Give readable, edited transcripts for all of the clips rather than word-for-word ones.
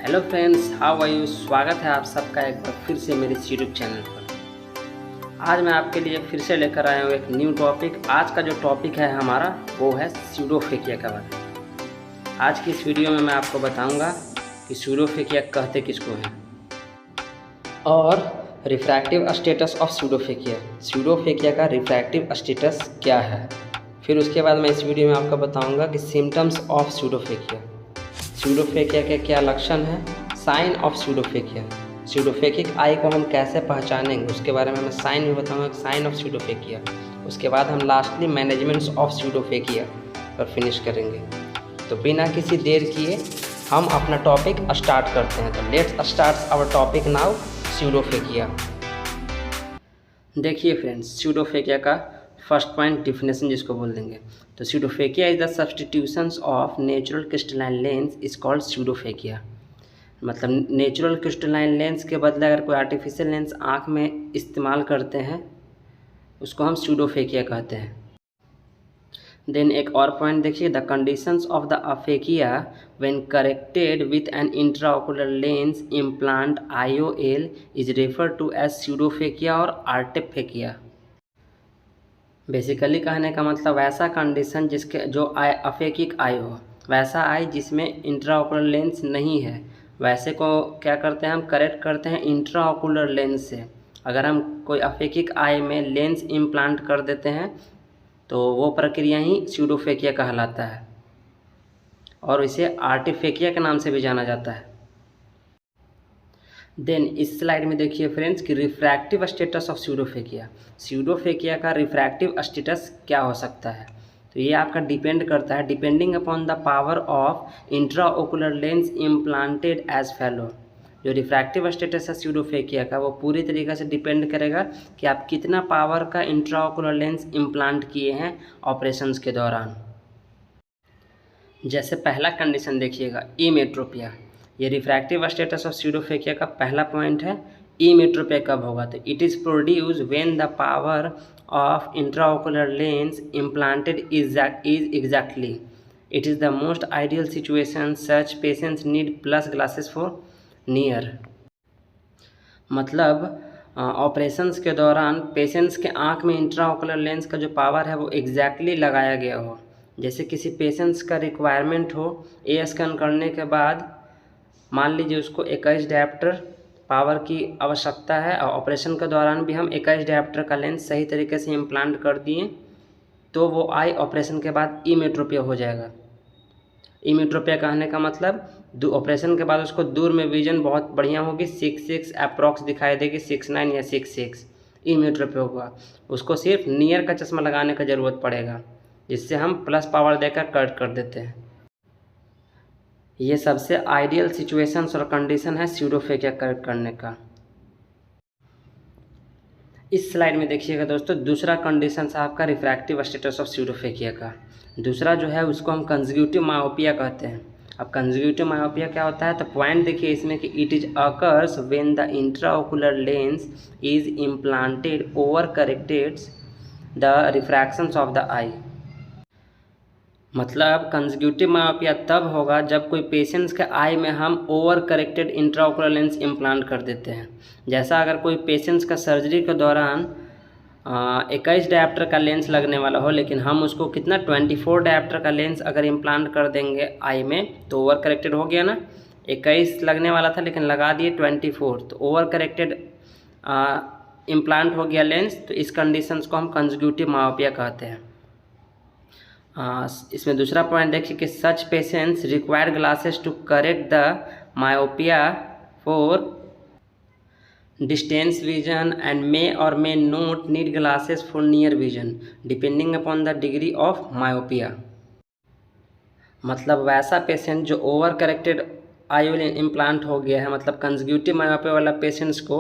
Hello friends, how are you. स्वागत है आप सबका एक बार फिर से मेरे इस यूट्यूब चैनल पर। आज मैं आपके लिए फिर से लेकर आया हूँ एक न्यू टॉपिक। आज का जो टॉपिक है हमारा वो है स्यूडोफेकिया का बारे। आज की इस वीडियो में मैं आपको बताऊंगा कि स्यूडोफेकिया कहते किसको हैं और रिफ्रैक्टिव स्टेटस ऑफ स्यूडोफेकिया। स्यूडोफेकिया का रिफ्रैक्टिव स्टेटस क्या है। फिर उसके बाद मैं इस वीडियो में आपको बताऊँगा कि सिम्टम्स ऑफ स्यूडोफेकिया, स्यूडोफेकिया के क्या लक्षण हैं, साइन ऑफ स्यूडोफेकिया, स्यूडोफेकिक आई को हम कैसे पहचानेंगे उसके बारे में मैं साइन में बताऊंगा, साइन ऑफ स्यूडोफेकिया। उसके बाद हम लास्टली मैनेजमेंट्स ऑफ स्यूडोफेकिया पर फिनिश करेंगे। तो बिना किसी देर किए हम अपना टॉपिक स्टार्ट करते हैं। तो let's start our topic now, pseudophakia. देखिए फ्रेंड्स, स्यूडोफेकिया का फर्स्ट पॉइंट डिफिनेशन जिसको बोल देंगे तो pseudophakia is the substitutions of natural crystalline lens is called pseudophakia. मतलब नेचुरल क्रिस्टलाइन लेंस के बदले अगर कोई आर्टिफिशियल लेंस आँख में इस्तेमाल करते हैं उसको हम स्यूडोफेकिया कहते हैं। देन एक और पॉइंट देखिए, the conditions of the aphakia when corrected with an intraocular lens implant IOL is refer to as pseudophakia और आर्टिफेकिया। बेसिकली कहने का मतलब वैसा कंडीशन जिसके जो आई अफेकिक आई हो, वैसा आई जिसमें इंट्राओकुलर लेंस नहीं है, वैसे को क्या करते हैं हम करेक्ट करते हैं इंट्राओकुलर लेंस से। अगर हम कोई अफेकिक आई में लेंस इम्प्लांट कर देते हैं तो वो प्रक्रिया ही स्यूडोफेकिया कहलाता है और इसे आर्टिफेकिया के नाम से भी जाना जाता है। देन इस स्लाइड में देखिए फ्रेंड्स कि रिफ्रैक्टिव स्टेटस ऑफ स्यूडोफेकिया। स्यूडोफेकिया का रिफ्रैक्टिव स्टेटस क्या हो सकता है, तो ये आपका डिपेंड करता है depending upon the power of intraocular lens implanted as follow. जो रिफ्रैक्टिव स्टेटस है स्यूडोफेकिया का वो पूरी तरीके से डिपेंड करेगा कि आप कितना पावर का इंट्राओकुलर लेंस इम्प्लांट किए हैं ऑपरेशंस के दौरान। जैसे पहला कंडीशन देखिएगा, इमेट्रोपिया। ये रिफ्रैक्टिव स्टेटस ऑफ स्यूडोफेकिया का पहला पॉइंट है। इमेट्रोपिया कब होगा, तो it is produce when the power of intraocular lens implanted is exactly it is the most ideal situation such patients need plus glasses for near. मतलब ऑपरेशंस के दौरान पेशेंट्स के आँख में इंट्राओकुलर लेंस का जो पावर है वो एग्जैक्टली लगाया गया हो। जैसे किसी पेशेंट्स का रिक्वायरमेंट हो, ए स्कैन करने के बाद मान लीजिए उसको 21 डायप्टर पावर की आवश्यकता है और ऑपरेशन के दौरान भी हम 21 डायप्टर का लेंस सही तरीके से इम्प्लांट कर दिए तो वो आई ऑपरेशन के बाद इमेट्रोपिया हो जाएगा। इमेट्रोपिया कहने का मतलब ऑपरेशन के बाद उसको दूर में विजन बहुत बढ़िया होगी, 6.6 अप्रॉक्स दिखाई देगी, 6.9 या 6.6 इमेट्रोपिया होगा। उसको सिर्फ नियर का चश्मा लगाने का ज़रूरत पड़ेगा जिससे हम प्लस पावर देकर कट कर देते हैं। ये सबसे आइडियल सिचुएशंस और कंडीशन है स्यूडोफेकिया करेक्ट करने का। इस स्लाइड में देखिएगा दोस्तों, दूसरा कंडीशन है आपका रिफ्रैक्टिव स्टेटस ऑफ स्यूडोफेकिया का। दूसरा जो है उसको हम कंसेक्यूटिव मायोपिया कहते हैं। अब कंसेक्यूटिव मायोपिया क्या होता है, तो पॉइंट देखिए इसमें कि it is occurs when the intraocular lens is implanted over corrected the refractions of the eye. मतलब कंसेक्यूटिव मायोपिया तब होगा जब कोई पेशेंट्स के आई में हम over corrected intraocular lens implant कर देते हैं। जैसा अगर कोई पेशेंट्स का सर्जरी के दौरान 21 डायप्टर का लेंस लगने वाला हो लेकिन हम उसको कितना 24 डायप्टर का लेंस अगर इम्प्लांट कर देंगे आई में तो ओवर करेक्टेड हो गया ना। 21 लगने वाला था लेकिन लगा दिए 24, तो ओवर करेक्टेड इम्प्लांट हो गया लेंस। तो इस कंडीशंस को हम कंसेक्यूटिव मायोपिया कहते हैं। इसमें दूसरा पॉइंट देखिए कि such patients require glasses to correct the myopia for distance vision and may or may not need glasses for near vision depending upon the degree of myopia. मतलब वैसा पेशेंट जो over corrected IOL implant हो गया है, मतलब consecutive myopia वाला patients को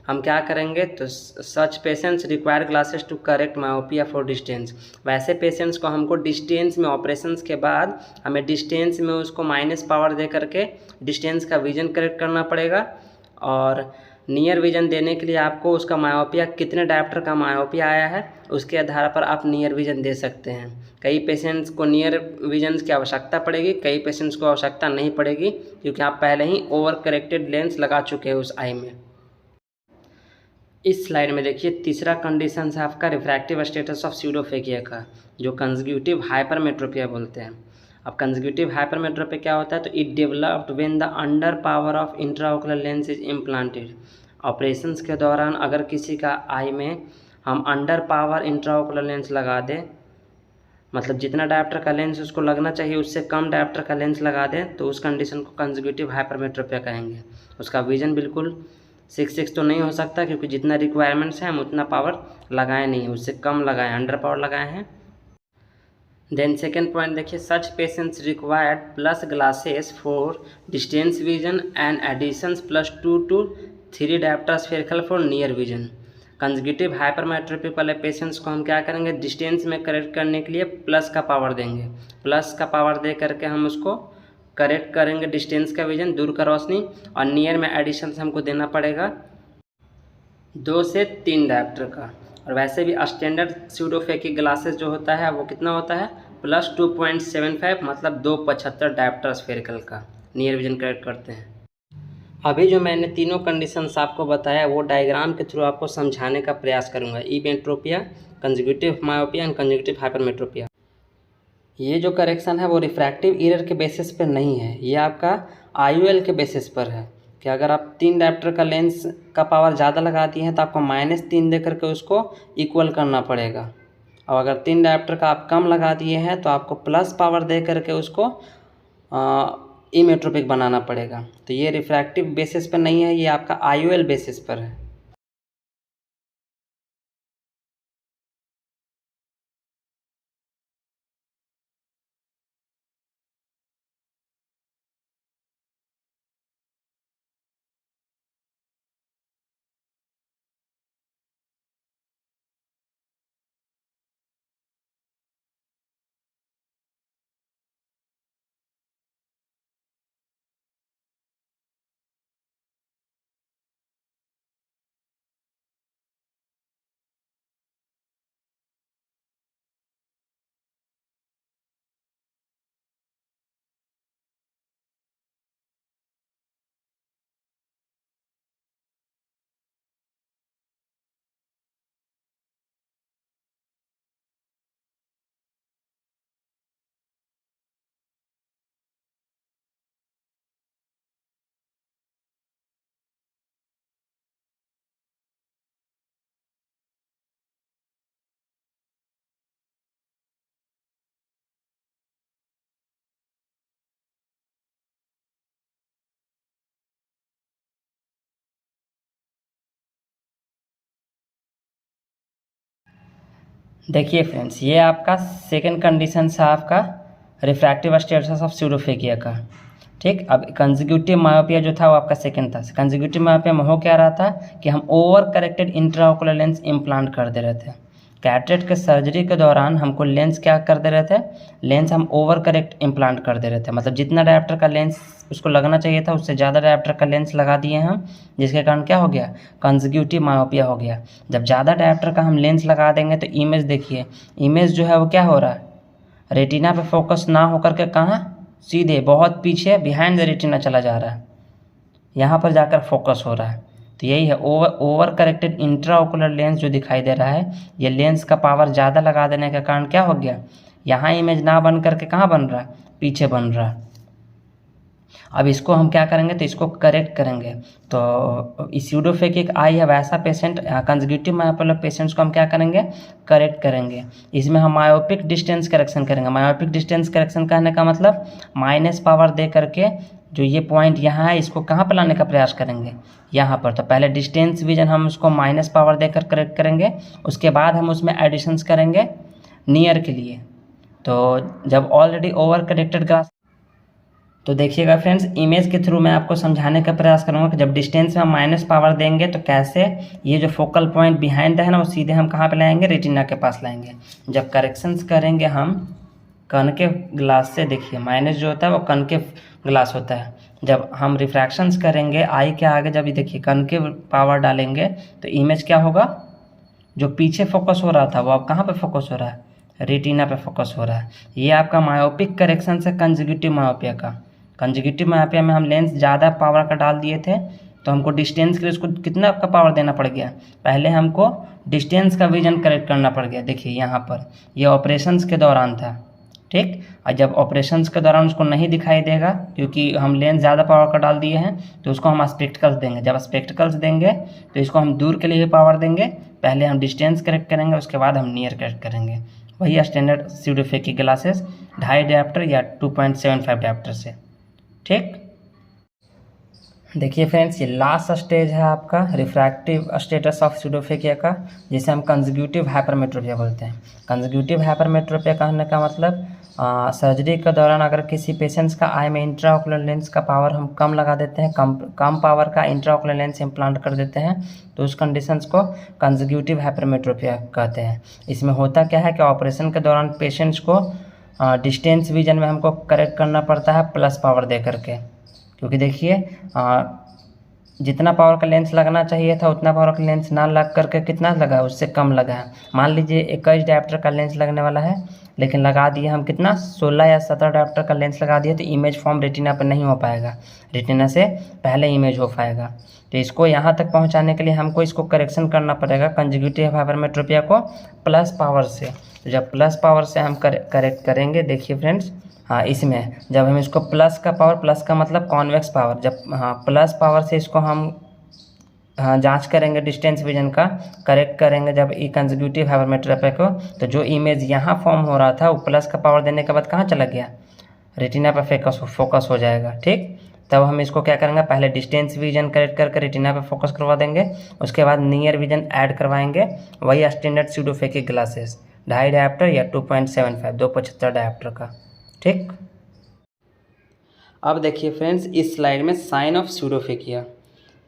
हम क्या करेंगे, तो such patients require glasses to correct myopia for distance. वैसे पेशेंट्स को हमको डिस्टेंस में ऑपरेशंस के बाद हमें डिस्टेंस में उसको माइनस पावर दे करके डिस्टेंस का विजन करेक्ट करना पड़ेगा और नियर विजन देने के लिए आपको उसका मायोपिया कितने डायोप्टर का मायोपिया आया है उसके आधार पर आप नियर विजन दे सकते हैं। कई पेशेंट्स को नियर विजन की आवश्यकता पड़ेगी, कई पेशेंट्स को आवश्यकता नहीं पड़ेगी, क्योंकि आप पहले ही ओवर करेक्टेड लेंस लगा चुके हैं उस आई में। इस स्लाइड में देखिए तीसरा कंडीशन है आपका रिफ्रैक्टिव स्टेटस ऑफ स्यूडोफेकिया का, जो कंजक्यूटिव हाइपरमेट्रोपिया बोलते हैं। अब कंजक्यूटिव हाइपरमेट्रोपिया क्या होता है, तो it developed when the under power of intraocular lens is implanted. Operations के दौरान अगर किसी का आई में हम अंडर पावर इंट्राओकुलर लेंस लगा दें, मतलब जितना डायोप्टर का लेंस उसको लगना चाहिए उससे कम डायोप्टर का लेंस लगा दें, तो उस कंडीशन को कंजक्यूटिव हाइपरमेट्रोपिया कहेंगे। उसका विजन बिल्कुल 6 तो नहीं हो सकता, क्योंकि जितना रिक्वायरमेंट्स है हम उतना पावर लगाए नहीं है, उससे कम लगाए, अंडर पावर लगाए हैं। देन सेकेंड पॉइंट देखिए, such patients required plus glasses for distance vision and additions +2 to 3 dioptre spherical for near vision. Consecutive hypermetropic वाले पेशेंट्स को हम क्या करेंगे, डिस्टेंस में करेक्ट करने के लिए प्लस का पावर देंगे। प्लस का पावर दे करके हम उसको करेक्ट करेंगे डिस्टेंस का विजन, दूर का रोशनी, और नियर में एडिशन हमको देना पड़ेगा 2 से 3 डायोप्टर का। और वैसे भी स्टैंडर्ड स्यूडोफेकिक ग्लासेस जो होता है वो कितना होता है, +2.75, मतलब 275 डायोप्टर स्फेरिकल का नियर विजन करेक्ट करते हैं। अभी जो मैंने तीनों कंडीशंस आपको बताया वो डायग्राम के थ्रू आपको समझाने का प्रयास करूंगा, इमेट्रोपिया, कंजक्यूटिव मायोपिया एंड कंजक्यूटिव हाइपरमेट्रोपिया। ये जो करेक्शन है वो रिफ्रैक्टिव एरर के बेसिस पर नहीं है, ये आपका IOL के बेसिस पर है कि अगर आप 3 डायोप्टर का लेंस का पावर ज़्यादा लगा दिए हैं तो आपको -3 दे करके उसको इक्वल करना पड़ेगा, और अगर 3 डायोप्टर का आप कम लगा दिए हैं तो आपको प्लस पावर दे करके उसको इमेट्रोपिक बनाना पड़ेगा। तो ये रिफ्रैक्टिव बेसिस पर नहीं है, ये आपका IOL बेसिस पर है। देखिए फ्रेंड्स, ये आपका सेकंड कंडीशन है आपका रिफ्रैक्टिव स्टेटस ऑफ स्यूडोफेकिया का। ठीक, अब कंजक्यूटिव मायोपिया जो था वो आपका सेकंड था। कंजक्यूटिव मायोपिया में हो क्या रहा था कि हम over corrected intraocular lens implant कर दे रहे थे। कैटरेक्ट के सर्जरी के दौरान हमको लेंस क्या कर दे रहे थे, लेंस हम ओवर करेक्ट इम्प्लांट कर दे रहे थे, मतलब जितना डायोप्टर का लेंस उसको लगना चाहिए था उससे ज़्यादा डायोप्टर का लेंस लगा दिए हम, जिसके कारण क्या हो गया, कंजक्यूटिव मायोपिया हो गया। जब ज़्यादा डायोप्टर का हम लेंस लगा देंगे तो इमेज देखिए, इमेज जो है वो क्या हो रहा है, रेटिना पे फोकस ना होकर के कहाँ, सीधे बहुत पीछे बिहाइंड द रेटिना चला जा रहा है, यहाँ पर जाकर फोकस हो रहा है। तो यही है ओवर करेक्टेड इंट्राओकुलर लेंस जो दिखाई दे रहा है, ये लेंस का पावर ज़्यादा लगा देने के कारण क्या हो गया, यहाँ इमेज ना बन करके कहाँ बन रहा है, पीछे बन रहा है। अब इसको हम क्या करेंगे, तो इसको करेक्ट करेंगे। तो स्यूडोफेकिक आई है वैसा पेशेंट, कंजक्यूटिव मायोपिया पेशेंट्स को हम क्या करेंगे, करेक्ट करेंगे। इसमें हम मायोपिक डिस्टेंस करेक्शन करेंगे। मायोपिक डिस्टेंस करेक्शन कहने का मतलब माइनस पावर दे करके जो ये पॉइंट यहाँ है इसको कहाँ पर लाने का प्रयास करेंगे, यहाँ पर। तो पहले डिस्टेंस विजन हम उसको माइनस पावर देकर करेक्ट करेंगे, उसके बाद हम उसमें एडिशंस करेंगे नियर के लिए। तो जब ऑलरेडी ओवर करेक्टेड ग्लास, तो देखिएगा फ्रेंड्स, इमेज के थ्रू मैं आपको समझाने का प्रयास करूँगा कि जब डिस्टेंस में हम माइनस पावर देंगे तो कैसे ये जो फोकल पॉइंट बिहाइंड है ना वो सीधे हम कहाँ पे लाएंगे, रेटिना के पास लाएंगे। जब करेक्शंस करेंगे हम कनकेव ग्लास से, देखिए माइनस जो होता है वो कनकेव ग्लास होता है, जब हम रिफ्रैक्शंस करेंगे आई के आगे, जब ये देखिए कनकेव पावर डालेंगे तो इमेज क्या होगा, जो पीछे फोकस हो रहा था वो अब कहाँ पे फोकस हो रहा है, रेटिना पे फोकस हो रहा है। ये आपका मायोपिक करेक्शन से कंजक्यूटिव मायोपिया का। कंजक्यूटिव मायोपिया में हम लेंस ज़्यादा पावर का डाल दिए थे तो हमको डिस्टेंस के लिए उसको कितना आपका पावर देना पड़ गया, पहले हमको डिस्टेंस का विजन करेक्ट करना पड़ गया। देखिए यहाँ पर ये ऑपरेशंस के दौरान था, ठीक। और जब ऑपरेशंस के दौरान उसको नहीं दिखाई देगा क्योंकि हम लेंस ज़्यादा पावर का डाल दिए हैं तो उसको हम स्पेक्टिकल्स देंगे। जब स्पेक्टिकल्स देंगे तो इसको हम दूर के लिए पावर देंगे, पहले हम डिस्टेंस करेक्ट करेंगे उसके बाद हम नियर करेक्ट करेंगे। वही स्टैंडर्ड स्यूडोफेकी ग्लासेस 2.5 डायप्टर या 2.75 डायप्टर से, ठीक। देखिए फ्रेंड्स, ये लास्ट स्टेज है आपका रिफ्रैक्टिव स्टेटस ऑफ स्यूडोफेकिया का, जिसे हम कंजक्यूटिव हाइपरमेट्रोपिया बोलते हैं। कंजक्यूटिव हाइपरमेट्रोपिया कहने का मतलब सर्जरी के दौरान अगर किसी पेशेंट्स का आई में इंट्राओकुलर लेंस का पावर हम कम लगा देते हैं, कम पावर का इंट्राओकुलर लेंस इम्प्लांट कर देते हैं, तो उस कंडीशंस को कंजक्यूटिव हाइपरमेट्रोपिया कहते हैं। इसमें होता क्या है कि ऑपरेशन के दौरान पेशेंट्स को डिस्टेंस विजन में हमको करेक्ट करना पड़ता है प्लस पावर दे करके, क्योंकि देखिए जितना पावर का लेंस लगना चाहिए था उतना पावर का लेंस ना लग करके कितना लगा है, उससे कम लगा है। मान लीजिए 21 डायप्टर का लेंस लगने वाला है, लेकिन लगा दिए हम कितना 16 या 17 डायप्टर का लेंस लगा दिए, तो इमेज फॉर्म रेटिना पर नहीं हो पाएगा, रेटिना से पहले इमेज हो पाएगा। तो इसको यहाँ तक पहुँचाने के लिए हमको इसको करेक्शन करना पड़ेगा कंजक्यूटिव हाइपरमेट्रोपिया को प्लस पावर से। तो जब प्लस पावर से हम करेक्ट करेंगे, देखिए फ्रेंड्स, हाँ इसमें जब हम इसको प्लस का पावर, प्लस का मतलब कॉन्वेक्स पावर, जब प्लस पावर से इसको हम जांच करेंगे डिस्टेंस विजन का, करेक्ट करेंगे जब ई कंजक्यूटिव हाइपरमेट्रोपिया को, तो जो इमेज यहाँ फॉर्म हो रहा था वो प्लस का पावर देने के बाद कहाँ चला गया, रेटिना पर फोकस हो जाएगा, ठीक। तब हम इसको क्या करेंगे, पहले डिस्टेंस विजन करेक्ट करके रेटिना पे फोकस करवा देंगे, उसके बाद नियर विजन ऐड करवाएंगे। वही स्टैंडर्ड स्यूडोफेकी ग्लासेस 2.5 डायप्टर या 2.75 2.75 डायप्टर का, ठीक। अब देखिए फ्रेंड्स, इस स्लाइड में साइन ऑफ स्यूडोफेकिया,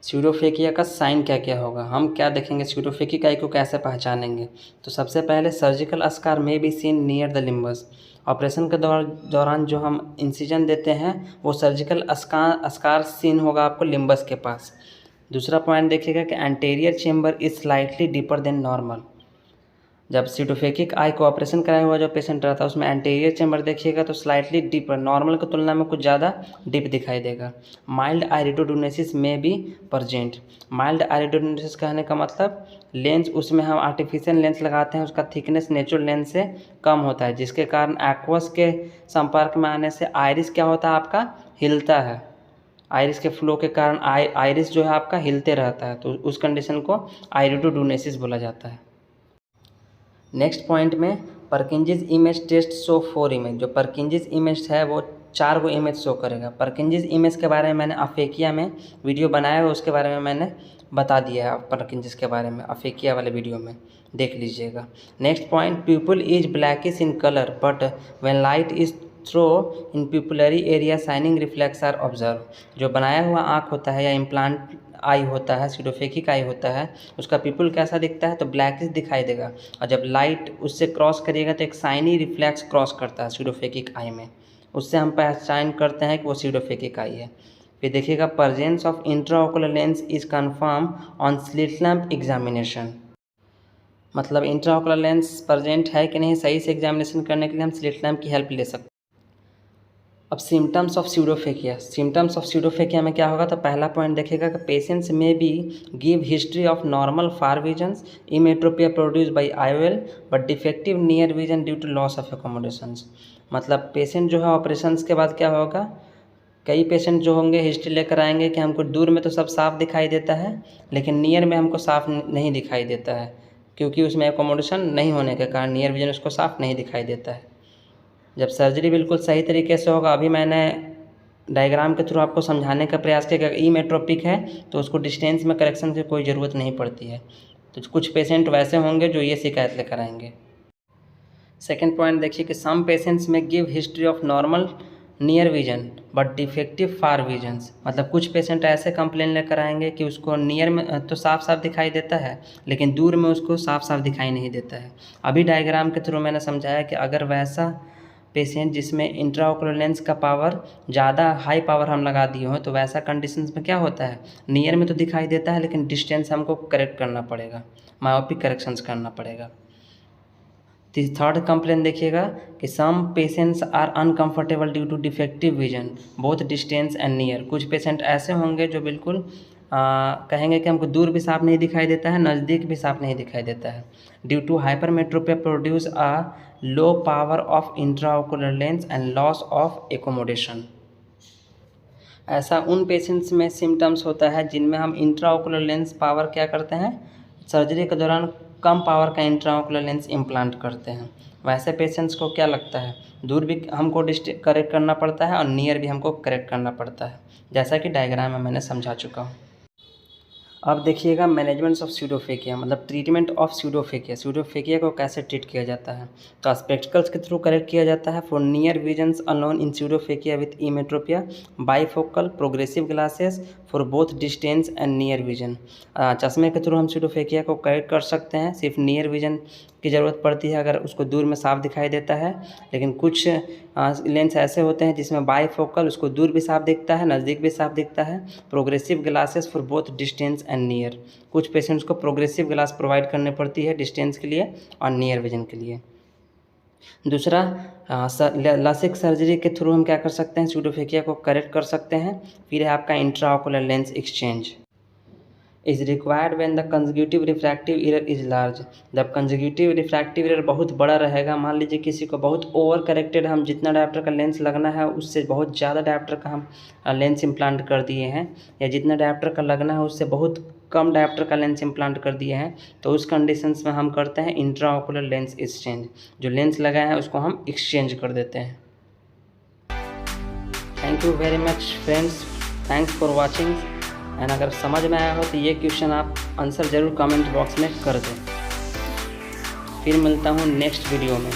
स्यूडोफेकिया का साइन क्या क्या होगा, हम क्या देखेंगे, स्यूडोफेकिक आई को कैसे पहचानेंगे। तो सबसे पहले surgical scar may be seen near the limbus. Operation के दौरान जो हम इंसिजन देते हैं वो सर्जिकल स्कार सीन होगा आपको लिम्बस के पास। दूसरा पॉइंट देखिएगा कि anterior chamber is slightly deeper than normal. जब स्यूडोफेकिक आई को ऑपरेशन कराया हुआ जो पेशेंट रहता है उसमें एंटीरियर चेम्बर देखिएगा तो स्लाइटली डीपर, नॉर्मल की तुलना में कुछ ज़्यादा डीप दिखाई देगा। माइल्ड आइरिडोडोनेसिस में भी प्रेजेंट। माइल्ड आइरिडोडोनेसिस कहने का मतलब लेंस उसमें हम आर्टिफिशियल लेंस लगाते हैं, उसका थिकनेस नेचुरल लेंस से कम होता है, जिसके कारण एक्वस के संपर्क में आने से आइरिस क्या होता है आपका, हिलता है। आइरिस के फ्लो के कारण आइरिस जो है आपका हिलते रहता है, तो उस कंडीशन को आइरिडोडोनेसिस बोला जाता है। नेक्स्ट पॉइंट में परकिंजिस इमेज टेस्ट शो 4 इमेज। जो परकिंजिस इमेज है वो 4 गो इमेज शो करेगा। परकिंजिस इमेज के बारे में मैंने अफेकिया में वीडियो बनाया है, उसके बारे में मैंने बता दिया है परकिंजिस के बारे में, अफेकिया वाले वीडियो में देख लीजिएगा। Next point, pupil is blackish in colour but when light is throw in pupillary area shining reflex are observe. जो बनाया हुआ आँख होता है या इम्प्लांट आई होता है, स्यूडोफेकिक आई होता है, उसका पीपल कैसा दिखता है, तो ब्लैकिश दिखाई देगा, और जब लाइट उससे क्रॉस करिएगा तो एक शाइनी रिफ्लेक्स क्रॉस करता है स्यूडोफेकिक आई में, उससे हम पहचान करते हैं कि वो स्यूडोफेकिक आई है। फिर देखिएगा, presence of intraocular lens is confirm on slit lamp examination. मतलब इंट्राओकुलर लेंस प्रेजेंट है कि नहीं सही से एग्जामिनेशन करने के लिए हम स्लिट लैम्प की हेल्प ले सकते हैं। अब सिम्टम्स ऑफ स्यूडोफेकिया, सिम्टम्स ऑफ स्यूडोफेकिया में क्या होगा, तो पहला पॉइंट देखिएगा कि पेशेंट्स में भी give history of normal far visions, emmetropia produce by IOL but defective near vision due to loss of accommodations. मतलब पेशेंट जो है ऑपरेशंस के बाद क्या होगा, कई पेशेंट जो होंगे हिस्ट्री लेकर आएंगे कि हमको दूर में तो सब साफ दिखाई देता है लेकिन नियर में हमको साफ नहीं दिखाई देता है, क्योंकि उसमें एकोमोडेशन नहीं होने के कारण नियर विजन उसको साफ नहीं दिखाई देता है। जब सर्जरी बिल्कुल सही तरीके से होगा, अभी मैंने डायग्राम के थ्रू आपको समझाने का प्रयास किया कि इमेट्रोपिक है तो उसको डिस्टेंस में करेक्शन की कोई ज़रूरत नहीं पड़ती है, तो कुछ पेशेंट वैसे होंगे जो ये शिकायत लेकर आएंगे। सेकेंड पॉइंट देखिए कि सम पेशेंट्स में give history of normal near vision but defective far visions. मतलब कुछ पेशेंट ऐसे कंप्लेन लेकर आएंगे कि उसको नियर में तो साफ साफ दिखाई देता है लेकिन दूर में उसको साफ साफ दिखाई नहीं देता है। अभी डायग्राम के थ्रू मैंने समझाया कि अगर वैसा पेशेंट जिसमें इंट्राओकुलर लेंस का पावर ज़्यादा हाई पावर हम लगा दिए हो, तो वैसा कंडीशंस में क्या होता है, नियर में तो दिखाई देता है लेकिन डिस्टेंस हमको करेक्ट करना पड़ेगा, मायोपिक करेक्शंस करना पड़ेगा। थर्ड कंप्लेन देखिएगा कि some patients are uncomfortable due to defective vision both distance and near. कुछ पेशेंट ऐसे होंगे जो बिल्कुल कहेंगे कि हमको दूर भी साफ नहीं दिखाई देता है, नज़दीक भी साफ नहीं दिखाई देता है। Due to hypermetropia produce a low power of intraocular lens and loss of accommodation. ऐसा उन पेशेंट्स में सिम्टम्स होता है जिनमें हम इंट्राओकुलर लेंस पावर क्या करते हैं, सर्जरी के दौरान कम पावर का इंट्राओकुलर लेंस इम्प्लांट करते हैं। वैसे पेशेंट्स को क्या लगता है, दूर भी हमको करेक्ट करना पड़ता है और नियर भी हमको करेक्ट करना पड़ता है, जैसा कि डायग्राम में मैंने समझा चुका हूँ। अब देखिएगा मैनेजमेंट्स ऑफ स्यूडोफेकिया, मतलब ट्रीटमेंट ऑफ स्यूडोफेकिया। स्यूडोफेकिया को कैसे ट्रीट किया जाता है, तो स्पेक्टिकल्स के थ्रू करेक्ट किया जाता है for near visions alone in pseudophakia with emmetropia, bifocal progressive glasses for both distance and near vision. चश्मे के थ्रू हम स्यूडोफेकिया को करेक्ट कर सकते हैं, सिर्फ नियर विजन की ज़रूरत पड़ती है अगर उसको दूर में साफ दिखाई देता है। लेकिन कुछ लेंस ऐसे होते हैं जिसमें बाईफोकल, उसको दूर भी साफ दिखता है, नज़दीक भी साफ दिखता है। Progressive glasses for both distance and near, कुछ पेशेंट्स को प्रोग्रेसिव ग्लास प्रोवाइड करनी पड़ती है डिस्टेंस के लिए और नियर विजन के लिए। दूसरा, लासिक सर्जरी के थ्रू हम क्या कर सकते हैं, स्यूडोफेकिया को करेक्ट कर सकते हैं। फिर है आपका intraocular lens exchange is required when the consecutive refractive error is large. जब कंजक्यूटिव रिफ्रैक्टिव एरर बहुत बड़ा रहेगा, मान लीजिए किसी को बहुत ओवर करेक्टेड, हम जितना डायप्टर का लेंस लगना है उससे बहुत ज़्यादा डायप्टर का हम लेंस इम्प्लांट कर दिए हैं, या जितना डायप्टर का लगना है उससे बहुत कम डायप्टर का लेंस इम्प्लांट कर दिए हैं, तो उस कंडीशंस में हम करते हैं इंट्राओकुलर लेंस एक्सचेंज। जो लेंस लगाए हैं उसको हम एक्सचेंज कर देते हैं। Thank you very much friends, thanks for watching. And अगर समझ में आया हो तो ये क्वेश्चन आप आंसर ज़रूर कमेंट बॉक्स में कर दें। फिर मिलता हूँ नेक्स्ट वीडियो में।